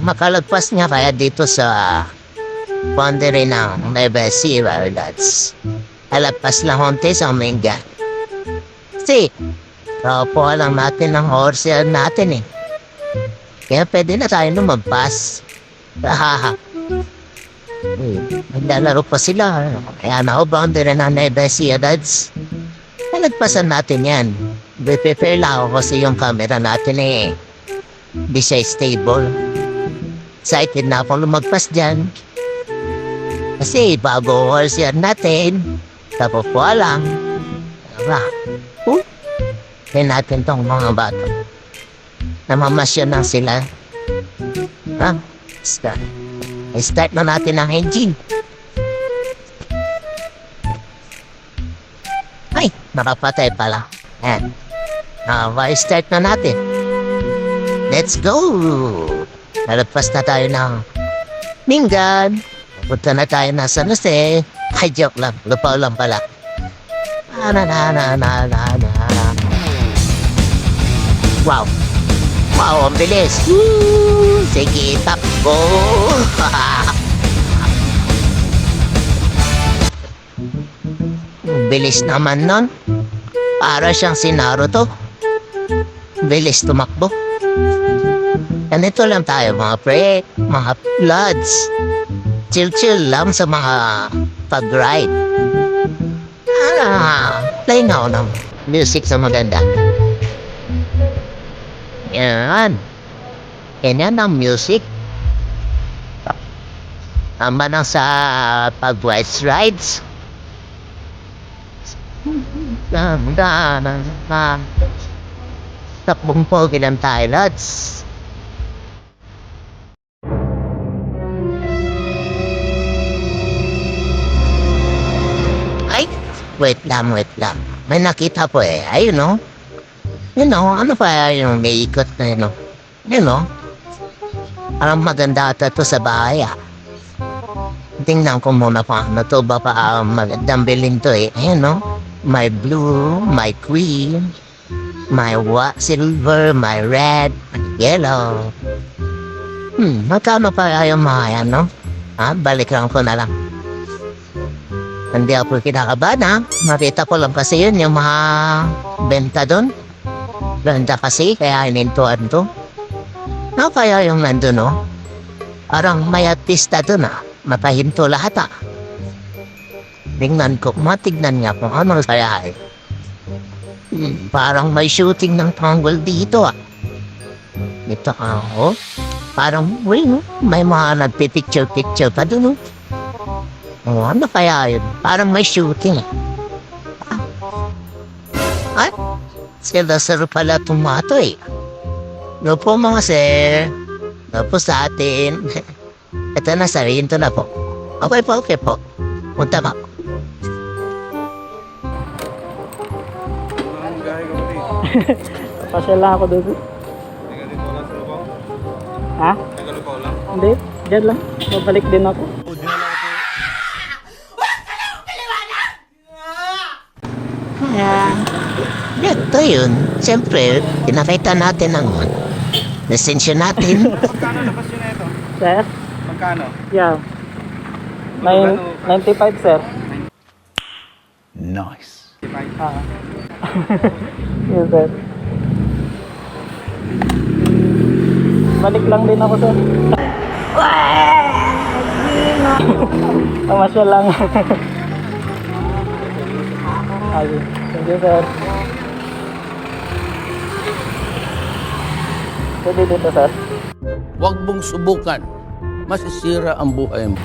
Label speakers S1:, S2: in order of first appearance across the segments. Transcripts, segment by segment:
S1: Makalagpas nga kaya dito sa boundary ng Nueva Ecija, lads. Alagpas lang konti sa Omega. Kasi, po lang natin ang horse natin eh. Kaya pwede na tayo lumagpas. Hahaha. Naglalaro pa sila. Kaya na boundary ng Nueva Ecija, lads. Nalagpasan natin yan. Prepare lang ako kasi yung camera natin eh. Hindi siya stable. Excited na akong lumagpas dyan. Kasi bago horse yan natin. Tapos po lang. Diba? Kaya natin tong mga bata. Namamasyan na sila. Ha? Start na natin ang engine. Ay, nakapatay pala. Ayan. Start na natin. Let's go! Nalagpas na tayo ng Mingan. Punta na tayo na San Jose. Ay, joke lang. Lupaw lang pala. Wow. Wow, ang bilis. Woo! Sige, takbo. Bilis naman nun. Para siyang si Naruto. Bilis tumakbo. Ganito lang tayo mga pre, mga lods. Chill-chill lang sa mga pag-ride. Play nga ako ng music na maganda. Yan. Yan ang music. Tama lang sa pag-rides rides. Takbong pogi lang tayo, lods. Ay, wait lang. May nakita po eh. Ayun no. Ano pa yung may ikot na yun no? Parang maganda ata to sa bahay ah. Tingnan ko muna pa. Ano to ba pa magandang bilhin to eh. Ayun no. May blue, may green, may silver, may red, may yellow. Magkano pa yung mga yan no? Balikan ko na lang. Hindi ako kinakabahan ha. Makita ko lang kasi yun yung mga benta doon. Ganda kasi kaya inintuan to. Kaya yung nandun no? Parang may artista doon matahinto lahat Tingnan ko, matignan nga kung ano kaya eh. Parang may shooting ng tanggol dito Ito parang may mga nagpipicture-picture pa doon ano kaya yun? Parang may shooting Ay, sila sir pala tumato No po mga sir. No po sa atin. Ito na, sabihin to na po. Okay po. Punta ba?
S2: Pasyal lang ako doon.
S3: Nagalupaw lang sa lupaw?
S2: Ha?
S3: Nagalupaw lang?
S2: Hindi, dyan lang. Babalik din ako.
S1: Ito yun. Siyempre, pinakita natin ang lisensya natin.
S3: Magkano labas yun na ito?
S2: Sir?
S3: Magkano?
S2: Yeah. 95 sir.
S4: Nice.
S2: Yes sir. Balik lang din ako sir. Pamasya lang. Ayun. Thank you sir. Pwede dito sir.
S4: Huwag mong subukan. Masisira ang buhay mo.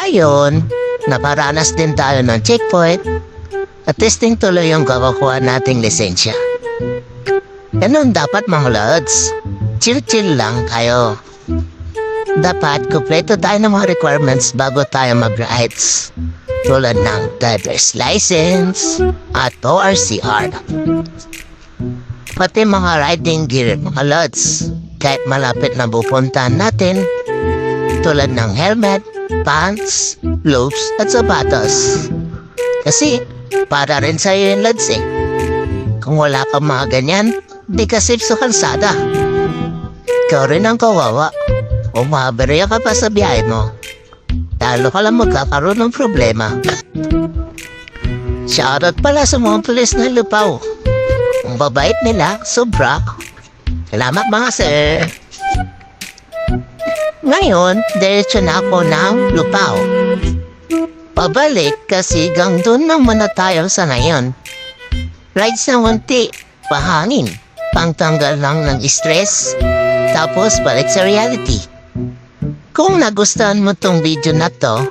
S1: Ayun, naparanas din tayo ng checkpoint. At testing tuloy yung kakukuha nating lisensya. Ganun dapat mga lods. Chill-chill lang tayo. Dapat kumpleto tayo ng mga requirements bago tayo mag-rides. Tulad ng driver's license at ORCR. pati mga riding gear, mga lods. Kahit malapit na pupuntahan natin, tulad ng helmet, pants, gloves, at sapatos. Kasi, para rin sa'yo yung lods eh. Kung wala kang mga ganyan, di ka safe sa kalsada. Ikaw rin ang kawawa. O mahaberya ka pa sa biyahe mo. Talo ka lang magkakaroon ng problema. Shoutout pala sa mga pulis ng Lupaw. Ang babait nila, sobra. Salamat mga sir. Ngayon, diretso na ako ng Lupaw. Pabalik kasi gang doon na muna tayo sa ngayon. Rides na unti, pahangin, pangtanggal lang ng stress, tapos balik sa reality. Kung nagustuhan mo tong video na to,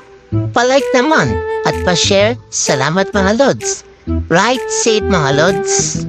S1: palike naman at pa-share. Salamat mga lods. Ride safe mga lods.